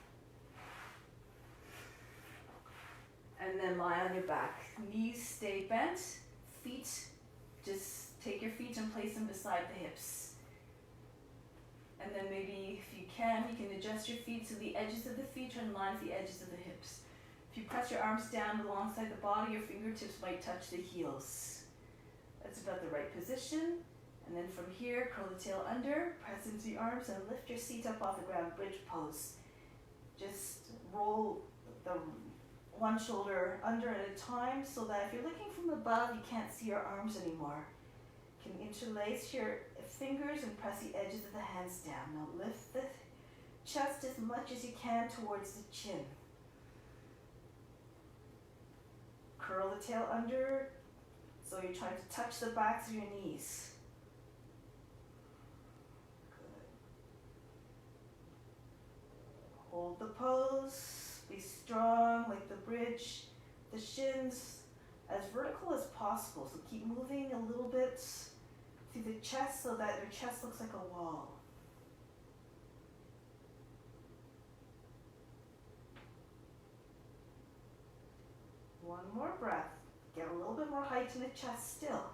and then lie on your back. Knees stay bent. Feet, just take your feet and place them beside the hips. And then maybe if you can adjust your feet so the edges of the feet are in line with the edges of the hips. If you press your arms down alongside the body, your fingertips might touch the heels. That's about the right position. And then from here, curl the tail under, press into the arms and lift your seat up off the ground, bridge pose. Just roll the one shoulder under at a time so that if you're looking from above, you can't see your arms anymore. You can interlace your fingers and press the edges of the hands down. Now lift the chest as much as you can towards the chin. Curl the tail under, so you're trying to touch the backs of your knees. Good. Hold the pose, be strong like the bridge, the shins as vertical as possible. So keep moving a little bit through the chest so that your chest looks like a wall. One more breath. Get a little bit more height in the chest still.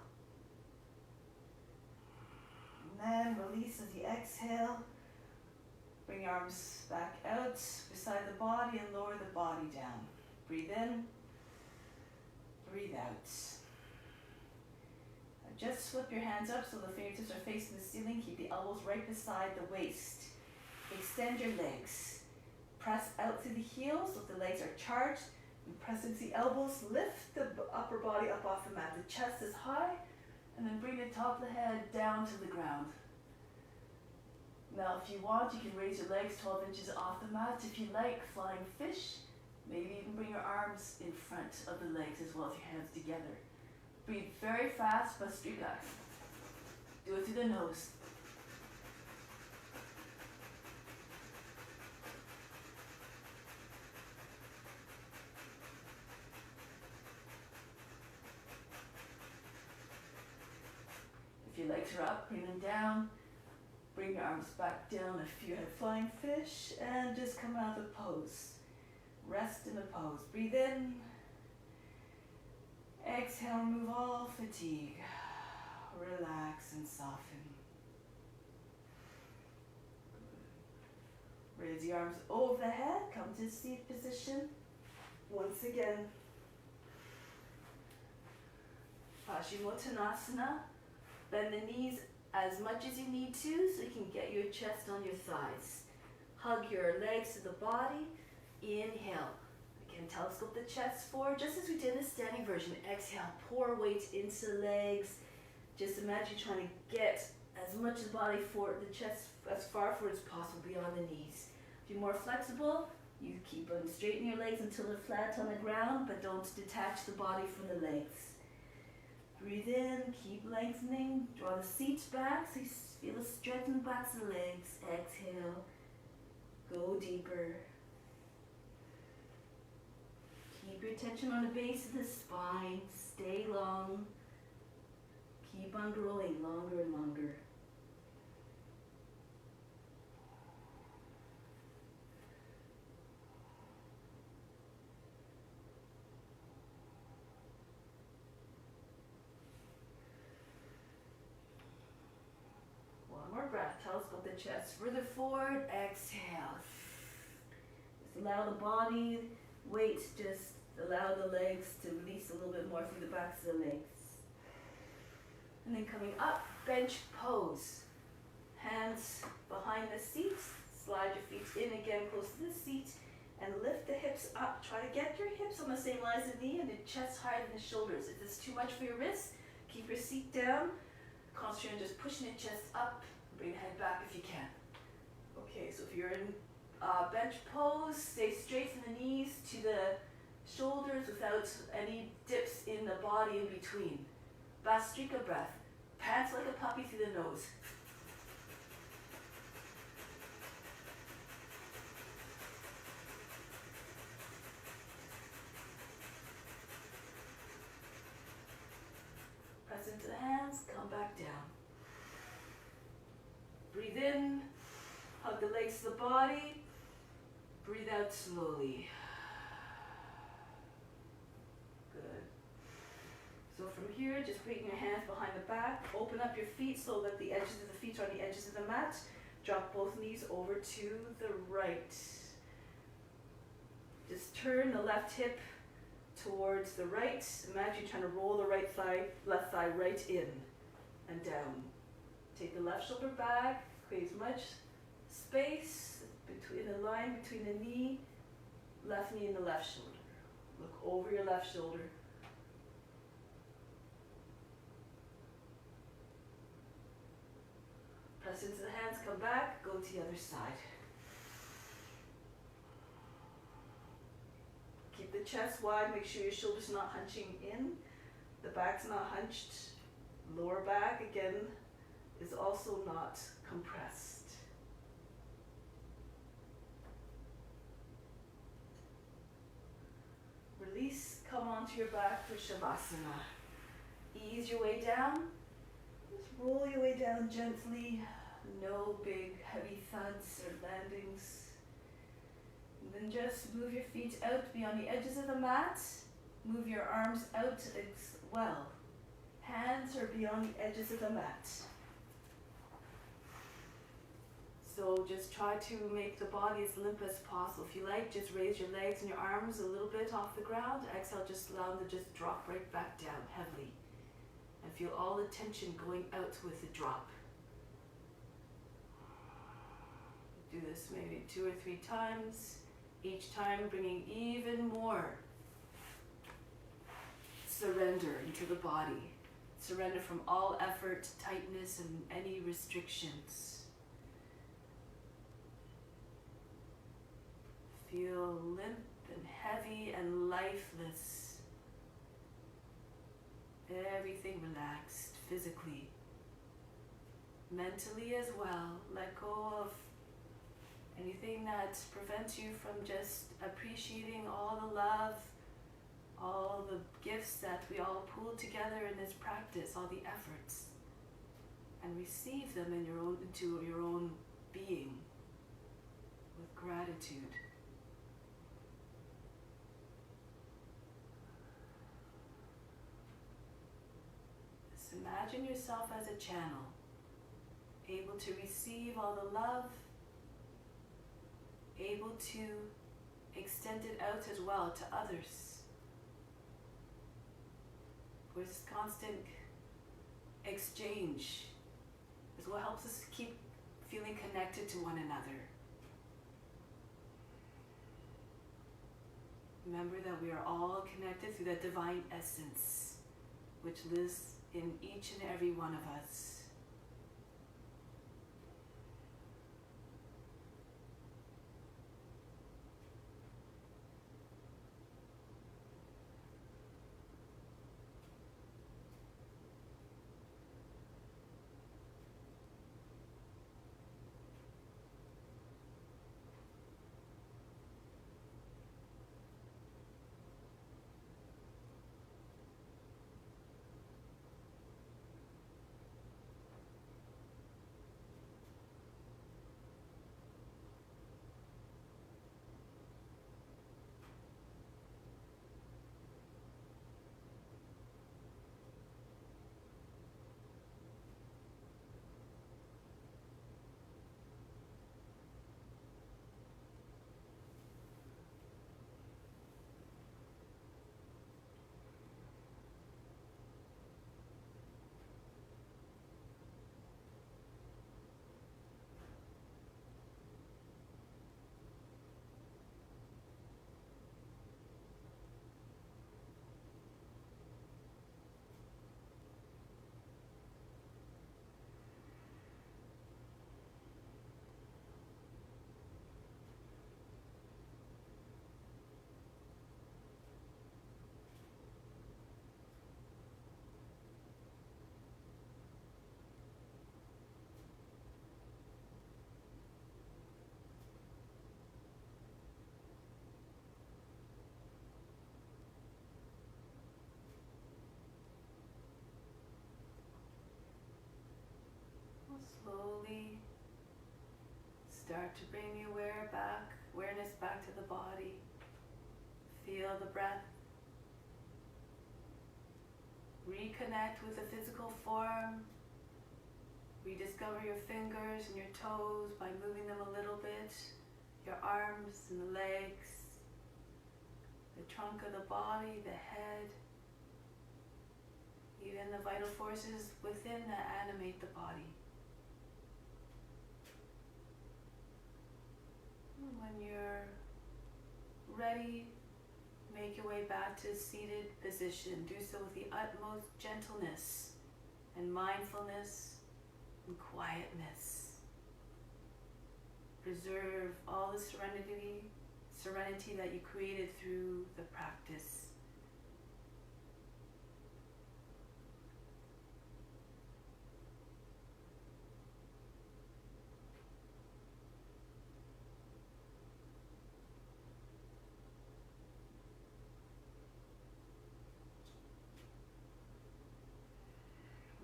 And then release as you exhale. Bring your arms back out beside the body and lower the body down. Breathe in, breathe out. Now just flip your hands up so the fingertips are facing the ceiling. Keep the elbows right beside the waist. Extend your legs. Press out through the heels so the legs are charged. And press into the elbows, lift the upper body up off the mat. The chest is high, and then bring the top of the head down to the ground. Now if you want, you can raise your legs 12 inches off the mat. If you like, flying fish, maybe even bring your arms in front of the legs as well as your hands together. Breathe very fast, Bhastrika. Do it through the nose. If your legs are up, bring them down. Bring your arms back down if you have flying fish, and just come out of the pose. Rest in the pose. Breathe in. Exhale, remove all fatigue. Relax and soften. Raise the arms over the head. Come to seat position. Once again. Paschimottanasana. Bend the knees as much as you need to so you can get your chest on your thighs. Hug your legs to the body. Inhale. Again, telescope the chest forward just as we did in the standing version. Exhale, pour weight into the legs. Just imagine trying to get as much of the body forward, the chest as far forward as possible beyond the knees. If you're more flexible, you keep on straightening your legs until they're flat on the ground, but don't detach the body from the legs. Breathe in, keep lengthening, draw the seat back so you feel a stretch in the backs of the legs. Exhale, go deeper. Keep your attention on the base of the spine, stay long. Keep on growing longer and longer. More breath. Telescope the chest further forward. Exhale. Just allow the body weight, just allow the legs to release a little bit more through the backs of the legs. And then coming up, bench pose. Hands behind the seat. Slide your feet in again close to the seat and lift the hips up. Try to get your hips on the same line as the knee and the chest higher than the shoulders. If it's too much for your wrists, keep your seat down. Concentrate on just pushing the chest up. Bring the head back if you can. Okay, so if you're in bench pose, stay straight from the knees to the shoulders without any dips in the body in between. Bhastrika breath. Pants like a puppy through the nose. Press into the hands, come back down. Breathe in, hug the legs to the body, breathe out slowly. Good. So from here, just bring your hands behind the back, open up your feet so that the edges of the feet are on the edges of the mat. Drop both knees over to the right. Just turn the left hip towards the right. Imagine you're trying to roll the right thigh, left thigh right in and down. Take the left shoulder back, create as much space between the line between the knee, left knee and the left shoulder. Look over your left shoulder. Press into the hands, come back, go to the other side. Keep the chest wide, make sure your shoulders not hunching in, the back's not hunched. Lower back, again, is also not compressed. Release, come onto your back for Shavasana. Ease your way down. Just roll your way down gently. No big heavy thuds or landings. And then just move your feet out beyond the edges of the mat. Move your arms out as well. Hands are beyond the edges of the mat. So just try to make the body as limp as possible. If you like, just raise your legs and your arms a little bit off the ground. Exhale, just allow them to just drop right back down heavily. And feel all the tension going out with the drop. Do this maybe 2 or 3 times. Each time bringing even more surrender into the body. Surrender from all effort, tightness, and any restrictions. Feel limp and heavy and lifeless. Everything relaxed physically. Mentally as well. Let go of anything that prevents you from just appreciating all the love, all the gifts that we all pool together in this practice, all the efforts, and receive them in into your own being with gratitude. Just imagine yourself as a channel, able to receive all the love, able to extend it out as well to others. This constant exchange is what helps us keep feeling connected to one another. Remember that we are all connected through that divine essence which lives in each and every one of us. Slowly start to bring your awareness back to the body. Feel the breath. Reconnect with the physical form. Rediscover your fingers and your toes by moving them a little bit. Your arms and the legs. The trunk of the body, the head. Even the vital forces within that animate the body. When you're ready, make your way back to seated position. Do so with the utmost gentleness and mindfulness and quietness. Preserve all the serenity that you created through the practice.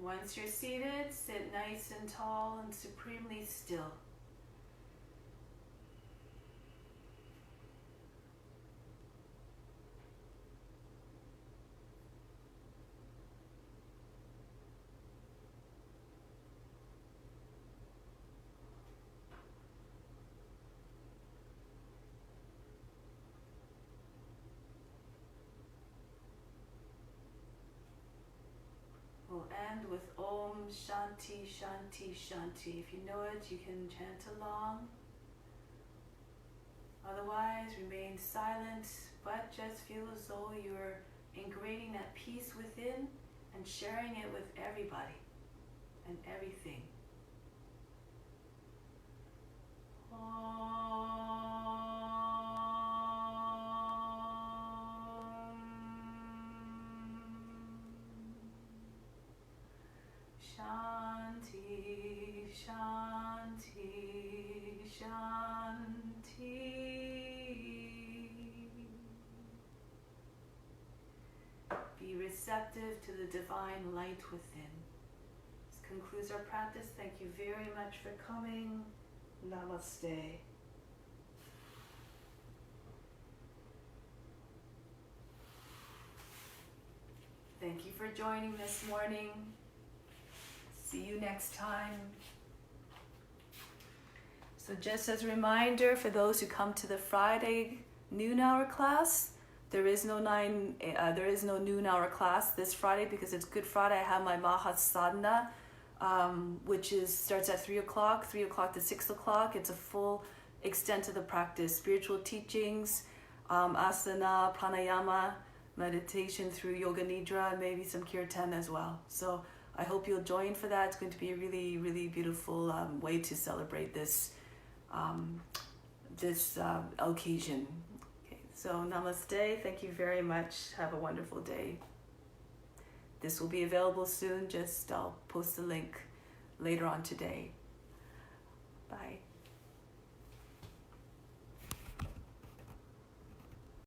Once you're seated, sit nice and tall and supremely still. We'll end with Om Shanti Shanti Shanti. If you know it, you can chant along. Otherwise, remain silent, but just feel as though you're ingraining that peace within and sharing it with everybody and everything. Shanti, Shanti, Shanti. Be receptive to the divine light within. This concludes our practice. Thank you very much for coming. Namaste. Thank you for joining this morning. See you next time. So just as a reminder, for those who come to the Friday noon hour class, there is no noon hour class this Friday because it's Good Friday. I have my Mahasadhana, which starts at 3 o'clock to 6 o'clock. It's a full extent of the practice, spiritual teachings, asana, pranayama, meditation through yoga nidra, maybe some kirtan as well. So I hope you'll join for that. It's going to be a really, really beautiful way to celebrate this occasion. Okay, so namaste. Thank you very much. Have a wonderful day. This will be available soon. I'll post the link later on today. Bye.